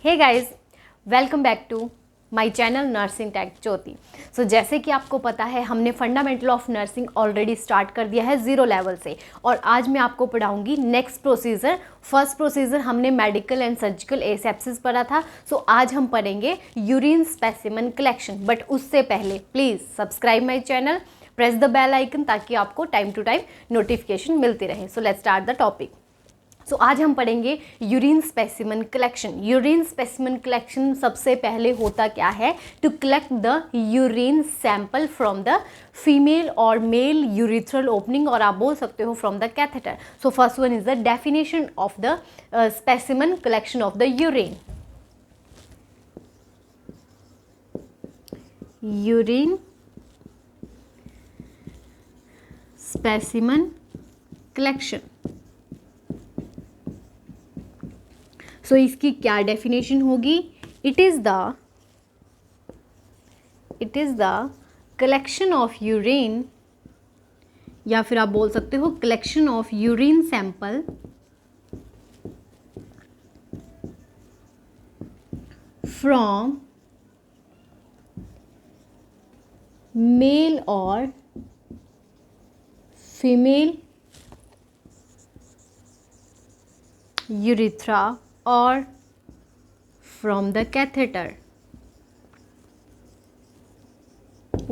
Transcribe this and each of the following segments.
Hey guys, welcome back to my channel nursing tech Jyoti. So जैसे कि आपको पता है, हमने fundamental of nursing already start कर दिया है 0 लेवल से, और आज मैं आपको पढ़ाऊंगी नेक्स्ट प्रोसीजर। फर्स्ट प्रोसीजर हमने मेडिकल एंड सर्जिकल एसेप्सिस पढ़ा था। सो आज हम पढ़ेंगे यूरिन स्पेसिमेन कलेक्शन। बट उससे पहले please subscribe my channel, press the bell icon, ताकि आपको टाइम टू टाइम नोटिफिकेशन मिलती रहे। So let's start the topic. So आज हम पढ़ेंगे urine specimen collection. Urine specimen collection सबसे पहले होता क्या है? To collect the urine sample from the female और मेल यूरिथ्रल ओपनिंग, और आप बोल सकते हो from the catheter. So first one is the definition of the specimen collection of the urine. Urine specimen collection. So इसकी क्या definition होगी? It is the collection of urine, या फिर आप बोल सकते हो collection of urine sample from male और female urethra or from the catheter.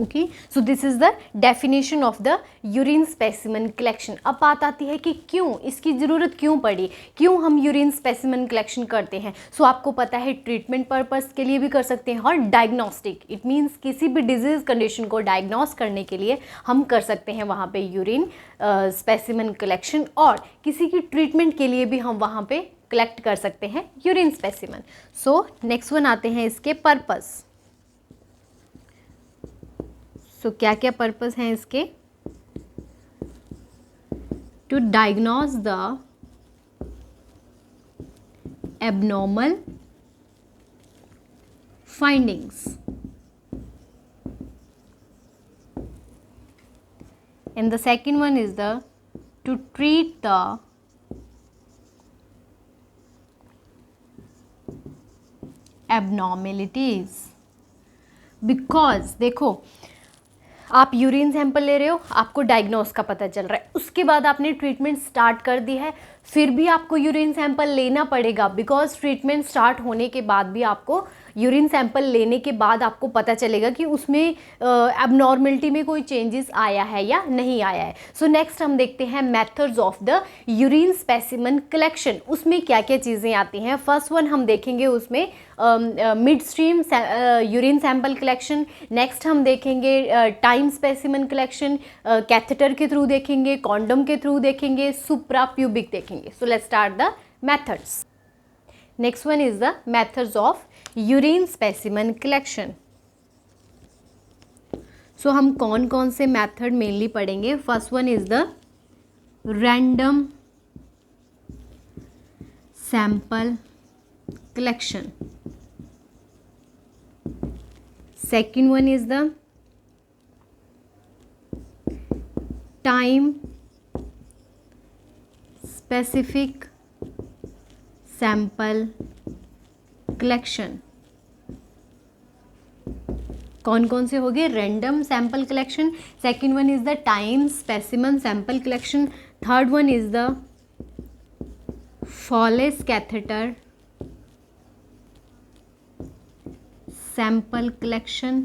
Okay, so this is the definition of the urine specimen collection. अब बात आती है कि क्यों इसकी ज़रूरत क्यों पड़ी, क्यों हम यूरिन स्पेसिमेन कलेक्शन करते हैं। सो आपको पता है ट्रीटमेंट पर्पस के लिए भी कर सकते हैं, और डायग्नोस्टिक, इट मीन्स किसी भी डिजीज़ कंडीशन को डायग्नोस करने के लिए हम कर सकते हैं वहाँ पे यूरिन स्पेसिमेन कलेक्शन, और किसी की ट्रीटमेंट के लिए भी हम वहाँ पे कलेक्ट कर सकते हैं urine specimen. So next one आते हैं इसके पर्पस। सो क्या क्या पर्पस हैं इसके? To diagnose the abnormal findings, and the second one is the to treat the abnormalities। Because देखो, आप यूरिन सैंपल ले रहे हो, आपको डायग्नोस का पता चल रहा है, उसके बाद आपने ट्रीटमेंट स्टार्ट कर दी है, फिर भी आपको यूरिन सैंपल लेना पड़ेगा, बिकॉज ट्रीटमेंट स्टार्ट होने के बाद भी आपको यूरिन सैंपल लेने के बाद आपको पता चलेगा कि उसमें एबनॉर्मलिटी में कोई चेंजेस आया है या नहीं आया है। सो नेक्स्ट हम देखते हैं methods of the urine specimen collection. उसमें क्या क्या चीज़ें आती हैं? फर्स्ट वन हम देखेंगे उसमें mid stream urine sample collection. Next हम देखेंगे टाइम स्पेसिमेन कलेक्शन, कैथेटर के थ्रू देखेंगे, कॉन्डम के थ्रू देखेंगे, सुप्रा प्यूबिक देखेंगे। So let's start the methods. Next one is the methods of urine specimen collection. So हम कौन कौन से मेथड मेनली पढ़ेंगे? First one is the random sample collection. Second one is the time specific sample collection। कौन कौन से हो गए? Random sample collection, second one is the time specimen sample collection, third one is the Foley's catheter sample collection।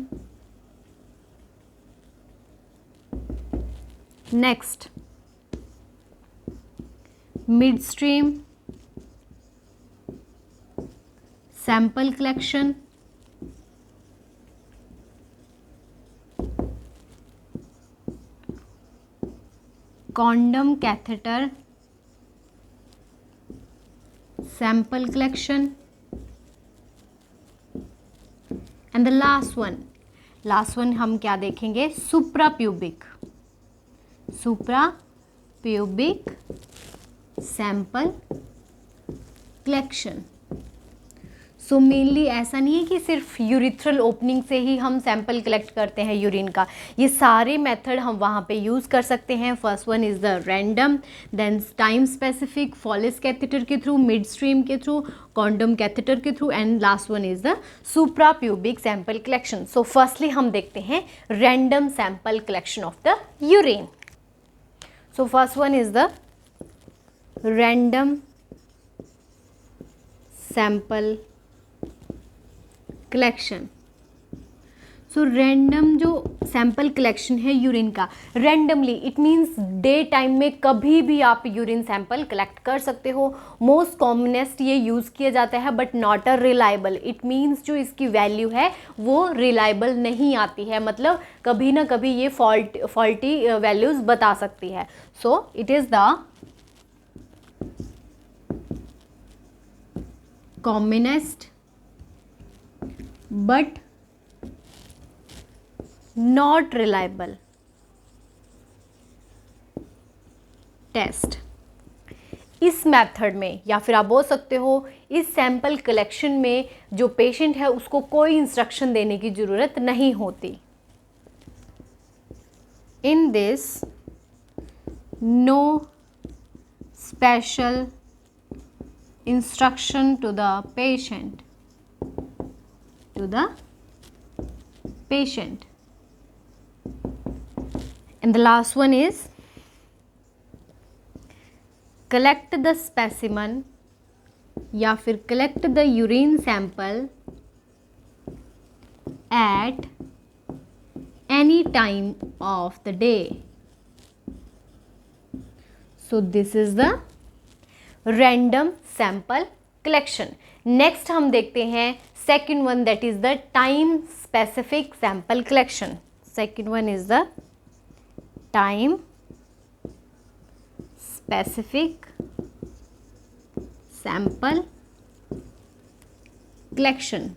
Next, midstream sample collection, condom catheter sample collection, and the last one हम क्या देखेंगे? Supra pubic sample collection. So mainly ऐसा नहीं है कि सिर्फ urethral opening से ही हम सैंपल कलेक्ट करते हैं यूरिन का, ये सारे मेथड हम वहाँ पे यूज़ कर सकते हैं. First one is the random, then time specific, Foley's catheter के थ्रू, मिड स्ट्रीम के थ्रू, कॉन्डम कैथेटर के through, and last one is the supra pubic sample collection. So firstly हम देखते हैं random sample collection of the urine. So first one is the random sample collection. So random जो sample collection है urine का, randomly it means day time में कभी भी आप यूरिन सैंपल कलेक्ट कर सकते हो. मोस्ट कॉमनेस्ट ये यूज़ किया जाता है but not a reliable. It means जो इसकी वैल्यू है वो रिलायबल नहीं आती है, मतलब कभी ना कभी ये फॉल्टी वैल्यूज़ बता सकती है. So it is the commonest but not reliable test. इस मेथड में या फिर आप बोल सकते हो इस सैंपल कलेक्शन में जो पेशेंट है उसको कोई इंस्ट्रक्शन देने की ज़रूरत नहीं होती. In this no special instruction to the patient. And the last one is collect the specimen या फिर collect the urine sample at any time of the day. So this is the random sample collection. Next हम देखते हैं second one, that is the time specific sample collection. Second one is the time specific sample collection.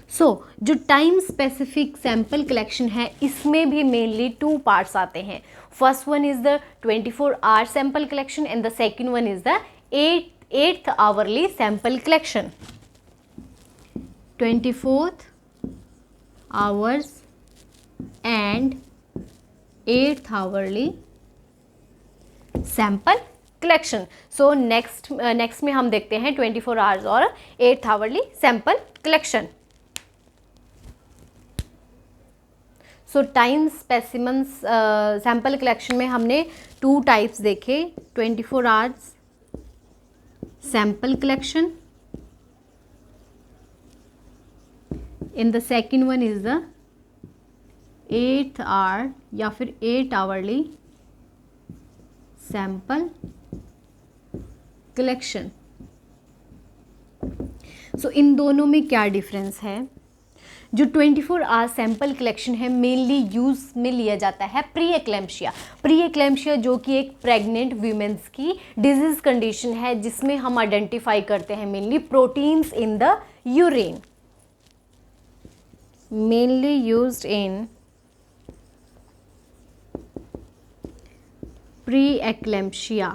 So जो time specific sample collection है इसमें भी mainly 2 parts आते हैं. First one is the 24 hour sample collection and the second one is the 8th hourly sample collection. 24th hours and 8th hourly sample collection. So next में हम देखते हैं 24 hours और 8th hourly sample collection. So time specimens sample collection में हमने 2 types देखे. 24 hours sample collection and the second one is the 8th hour या फिर 8 hourly sample collection. So इन दोनों में क्या डिफरेंस है? जो 24 आवर सैंपल कलेक्शन है मेनली यूज़ में लिया जाता है प्री एक्लेम्शिया. प्री एक्लेम्शिया जो कि एक प्रेग्नेंट वीमेंस की डिजीज़ कंडीशन है जिसमें हम आइडेंटिफाई करते हैं mainly proteins in the urine. Mainly used in pre eclampsia.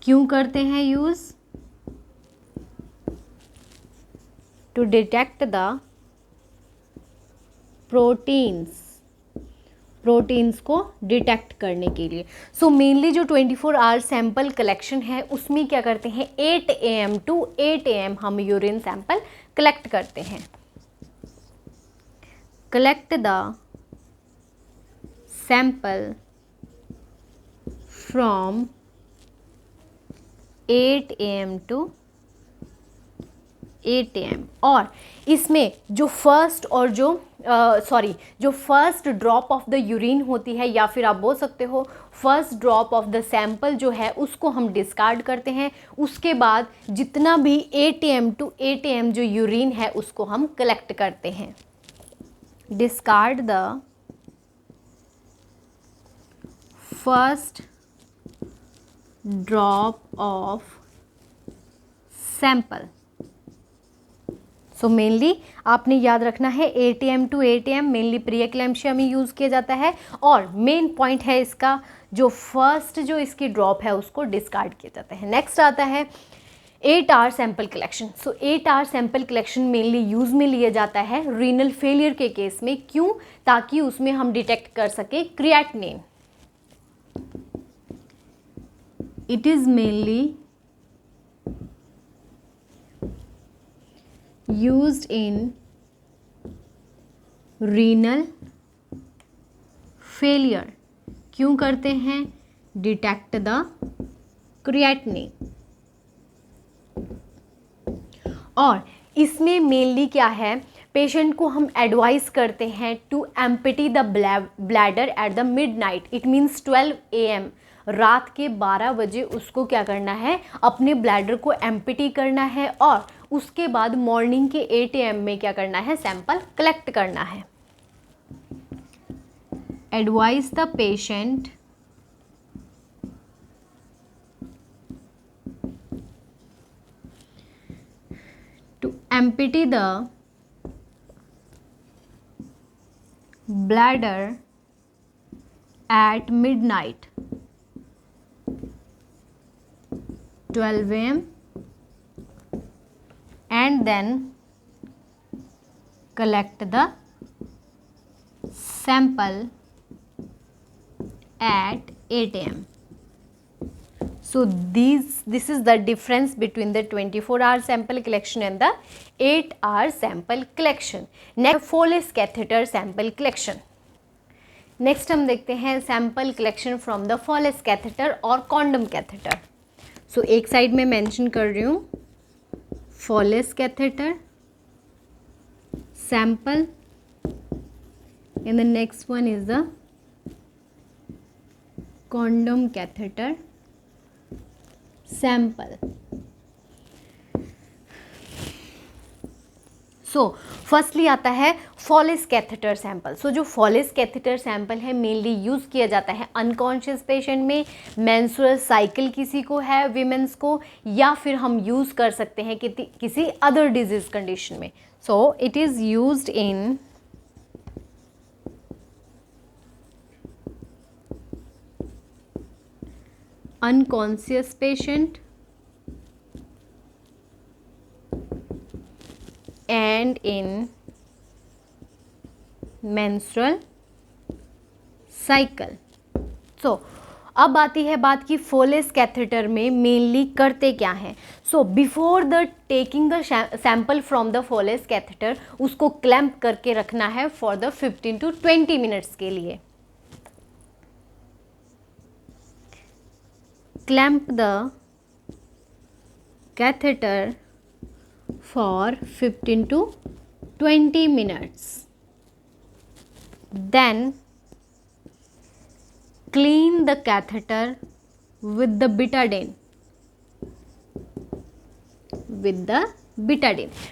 क्यों करते हैं use? To detect the proteins को डिटेक्ट करने के लिए. सो मेनली जो 24 आवर सैंपल कलेक्शन है उसमें क्या करते हैं 8 AM to 8 AM हम यूरिन सैंपल कलेक्ट करते हैं. Collect the sample from 8 AM to 8 AM. और इसमें जो फर्स्ट और जो first drop of the urine होती है या फिर आप बोल सकते हो first drop of the sample जो है उसको हम डिस्कार्ड करते हैं. उसके बाद जितना भी 8 AM to 8 AM जो यूरिन है उसको हम कलेक्ट करते हैं. Discard the first drop of sample. So mainly आपने याद रखना है 8 AM to 8 AM mainly pre eclampsia में यूज़ किया जाता है. और मेन पॉइंट है इसका जो फर्स्ट जो इसकी ड्रॉप है उसको डिस्कार्ड किया जाता है. नेक्स्ट आता है 8 hour sample collection. So 8 hour sample collection mainly use में लिया जाता है रीनल फेलियर के केस में। क्यों? ताकि उसमें हम डिटेक्ट कर सके creatinine. It is mainly used in renal failure. क्यों करते हैं? Detect the creatinine. और इसमें मेनली क्या है, पेशेंट को हम एडवाइस करते हैं to empty the bladder at the midnight. It means 12 AM, रात के 12 बजे उसको क्या करना है, अपने ब्लैडर को एम्पटी करना है और उसके बाद मॉर्निंग के 8 AM में क्या करना है, सैंपल कलेक्ट करना है। Advice the patient to empty the bladder at midnight 12 AM and then collect the sample at 8 AM. So this is the difference between the 24-hour sample collection and the 8-hour sample collection. Next, Foley's catheter sample collection. Next हम देखते हैं sample collection from the Foley's catheter और condom catheter. So एक side में mention कर रही हूँ Foley's catheter sample and the next one is the condom catheter sample. So firstly आता है फॉलेस कैथेटर सैंपल। सो जो फॉलेस कैथेटर सैंपल है मेनली यूज़ किया जाता है अनकॉन्शियस पेशेंट में, मेंस्ट्रुअल साइकिल किसी को है वीमेंस को, या फिर हम यूज़ कर सकते हैं किसी अदर डिजीज कंडीशन में। सो it is used in unconscious patient and in menstrual cycle. So अब आती है बात की फोलेस कैथेटर में मेनली करते क्या हैं। So before the taking the sample from the Foley's catheter उसको क्लैंप करके रखना है फॉर द 15 to 20 मिनट्स के लिए। Clamp the catheter for 15 to 20 minutes. Then clean the catheter with the betadine.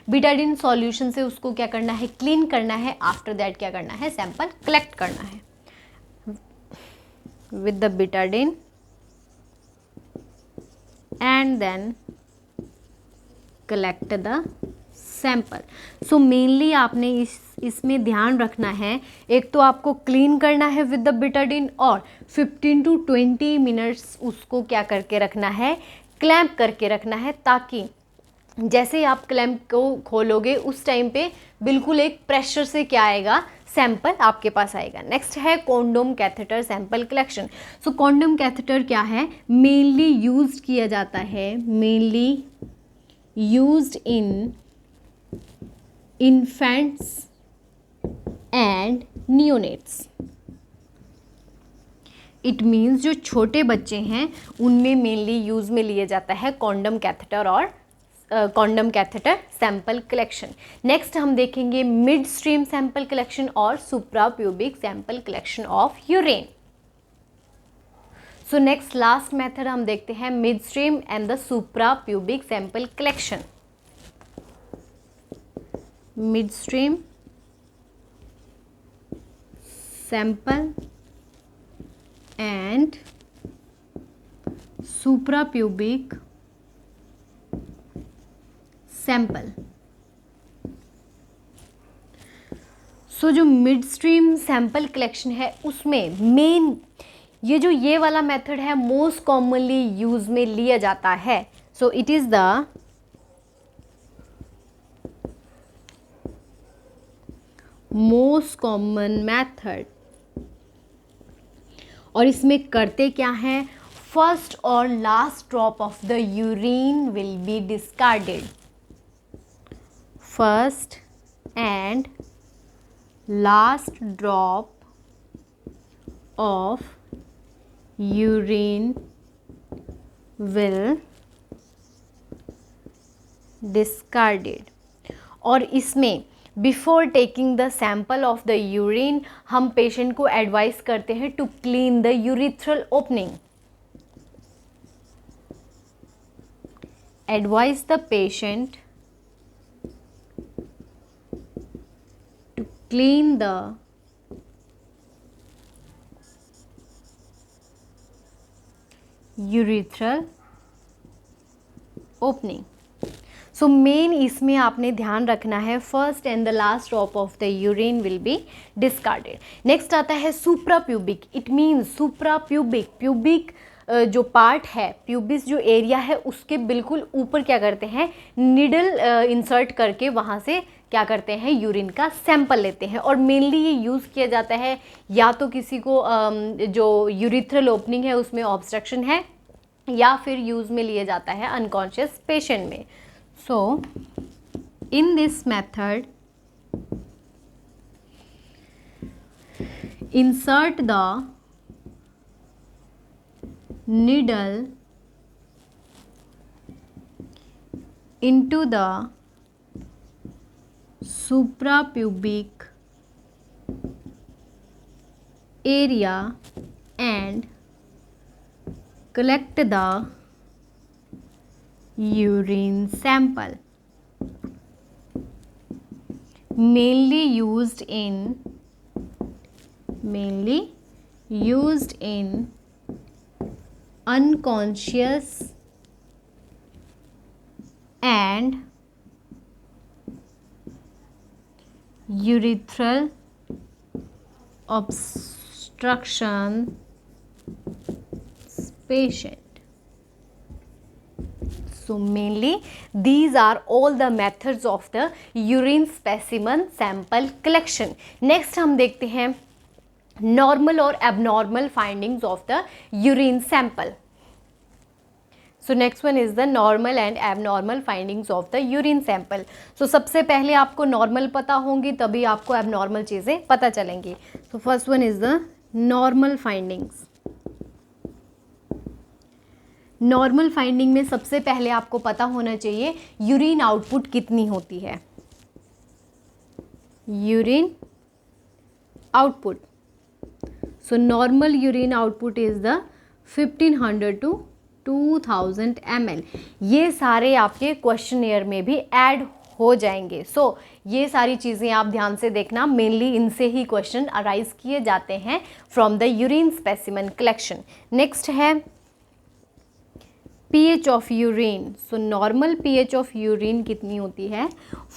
Betadine solution से उसको क्या करना है, क्लीन करना है। आफ्टर दैट क्या करना है, सैंपल कलेक्ट करना है with the betadine and then collect the sample. So mainly आपने इसमें ध्यान रखना है, एक तो आपको क्लीन करना है विद द बिटाडिन और 15 to 20 मिनट्स उसको क्या करके रखना है, क्लैंप करके रखना है, ताकि जैसे ही आप क्लैंप को खोलोगे उस टाइम पे बिल्कुल एक प्रेशर से क्या आएगा, सैंपल आपके पास आएगा। नेक्स्ट है कॉन्डोम कैथेटर सैंपल कलेक्शन। सो कॉन्डोम कैथेटर क्या है, मेनली यूज्ड किया जाता है, mainly used in infants and neonates. It means जो छोटे बच्चे हैं उनमें मेनली यूज में लिया जाता है कॉन्डोम कैथेटर और condom catheter sample collection. Next हम देखेंगे मिड स्ट्रीम सैंपल कलेक्शन और supra pubic sample collection of urine. So next last method हम देखते हैं mid stream and the supra pubic sample collection. Mid stream sample and supra pubic sample. So जो mid stream sample collection है उसमें main ये वाला method है most commonly use में लिया जाता है। So it is the most common method. और इसमें करते क्या है, फर्स्ट और last drop of the urine will be discarded. First and last drop of urine will discarded. और इसमें before taking the sample of the urine हम patient को एडवाइस करते हैं to clean the urethral opening. Advice the patient to clean the urethral opening. So main इसमें आपने ध्यान रखना है, first and the last drop of the urine will be discarded. Next आता है सुप्रा pubic. It means supra pubic, pubic जो part है, pubis जो एरिया है उसके बिल्कुल ऊपर क्या करते हैं, निडल इंसर्ट करके वहाँ से क्या करते हैं, यूरिन का सैंपल लेते हैं. और मेनली ये यूज़ किया जाता है या तो किसी को जो यूरिथ्रल ओपनिंग है उसमें ऑब्स्ट्रक्शन है, या फिर यूज़ में लिया जाता है अनकॉन्शियस पेशेंट में. So, in this method, insert the needle into the suprapubic area and collect the urine sample. Mainly used in unconscious and urethral obstruction patient. So mainly these are all the methods of the urine specimen sample collection. Next हम देखते हैं normal और abnormal findings of the urine sample. So next one is the normal and abnormal findings of the urine sample. So सबसे पहले आपको normal पता होंगी तभी आपको abnormal चीज़ें पता चलेंगी. So first one is the normal findings. Normal finding में सबसे पहले आपको पता होना चाहिए यूरिन आउटपुट कितनी होती है. Urine output, so normal urine output is the 1500 to 2000 ml. ये सारे आपके क्वेश्चनियर में भी ऐड हो जाएंगे. सो ये सारी चीज़ें आप ध्यान से देखना, मेनली इनसे ही क्वेश्चन अराइज किए जाते हैं from the urine specimen collection. Next है pH of urine. So normal pH of urine कितनी होती है,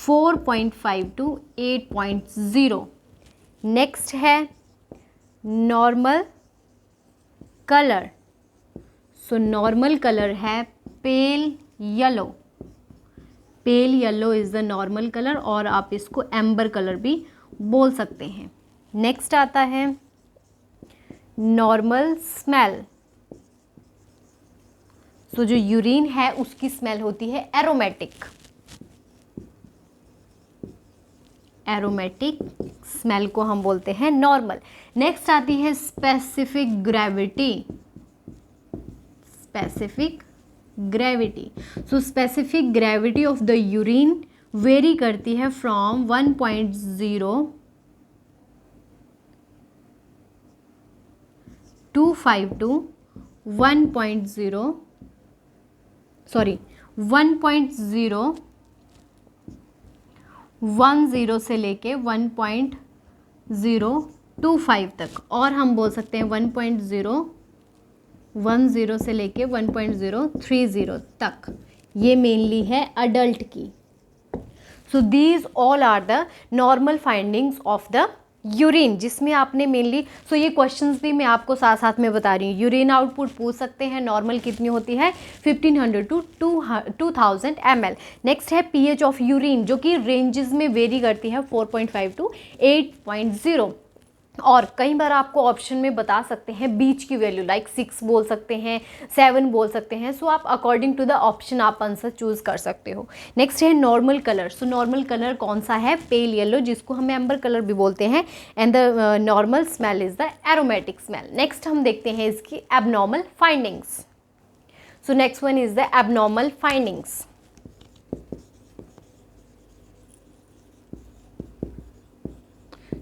4.5 to 8.0. नेक्स्ट है normal colour. So normal colour है pale yellow. Pale yellow is the normal colour और आप इसको एम्बर कलर भी बोल सकते हैं. नेक्स्ट आता है नॉर्मल स्मेल. सो जो यूरिन है उसकी स्मेल होती है एरोमेटिक. एरोमेटिक स्मेल को हम बोलते हैं नॉर्मल. नेक्स्ट आती है specific gravity. Specific gravity, so specific gravity of the urine very करती है फ्रॉम 1.025 to 1.0 1.010 से लेके 1.025 तक, और हम बोल सकते हैं 1.010 से लेके 1.030 तक. ये मेनली है अडल्ट की. So these all are the normal findings of the urine जिसमें आपने मेनली, सो ये क्वेश्चंस भी मैं आपको साथ साथ में बता रही हूँ। यूरिन आउटपुट पूछ सकते हैं, नॉर्मल कितनी होती है 1500 टू 2000 ml। नेक्स्ट है पीएच ऑफ यूरिन जो कि रेंजेस में वेरी करती है 4.5 टू 8.0। और कई बार आपको ऑप्शन में बता सकते हैं बीच की वैल्यू, लाइक 6 बोल सकते हैं, 7 बोल सकते हैं। सो आप अकॉर्डिंग टू द ऑप्शन आप आंसर चूज कर सकते हो। नेक्स्ट है normal colour. So normal colour कौन सा है, पेल येलो, जिसको हम एम्बर कलर भी बोलते हैं। And the normal smell is the aromatic smell. Next हम देखते हैं इसकी abnormal findings. So next one is the abnormal findings.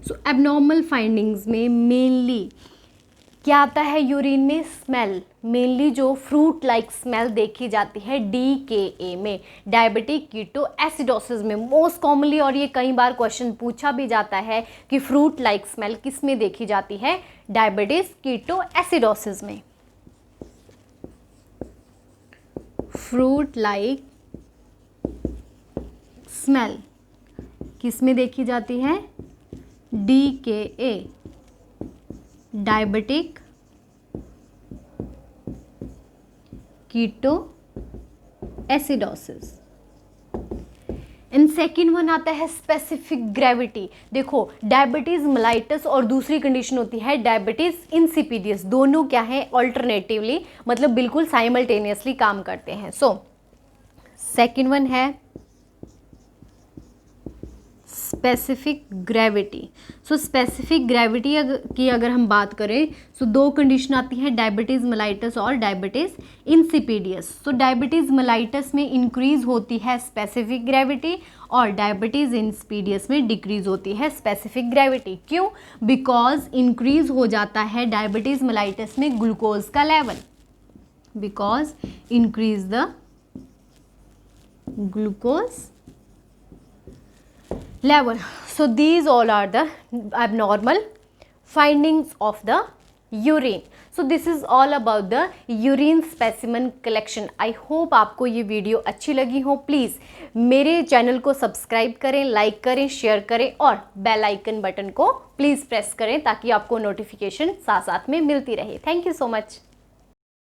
So abnormal findings में मेनली क्या आता है, यूरिन में स्मेल, मेनली जो फ्रूट लाइक स्मेल देखी जाती है DKA में, डायबिटिक कीटो एसिडोसिस में मोस्ट कॉमनली। और ये कई बार क्वेश्चन पूछा भी जाता है कि फ्रूट लाइक स्मेल किस में देखी जाती है, डायबिटीज कीटो एसिडोसिस में। फ्रूट लाइक स्मेल किस में देखी जाती है, DKA, diabetic keto acidosis. And second one आता है स्पेसिफिक ग्रेविटी। देखो डायबिटीज मेलाइटस और दूसरी कंडीशन होती है डायबिटीज इंसिपिडियस, दोनों क्या है ऑल्टरनेटिवली, मतलब बिल्कुल साइमल्टेनियसली काम करते हैं। सो सेकेंड वन है specific gravity. So specific gravity की अगर हम बात करें तो दो कंडीशन आती हैं, डायबिटीज़ मेलाइटस और डायबिटीज़ इंसिपिडियस। सो डायबिटीज़ मेलाइटस में इंक्रीज होती है स्पेसिफिक ग्रेविटी और डायबिटीज़ इंसिपिडियस में डिक्रीज होती है स्पेसिफिक ग्रेविटी। क्यों? बिकॉज इंक्रीज हो जाता है डायबिटीज़ मेलाइटस में ग्लूकोज का level, because increase the glucose level. So these all are the abnormal findings of the urine. So this is all about the urine specimen collection. I hope आपको ये video अच्छी लगी हो। Please मेरे channel को subscribe करें, like करें, share करें और बेल आइकन बटन को प्लीज़ प्रेस करें ताकि आपको नोटिफिकेशन साथ साथ में मिलती रहे। Thank you so much.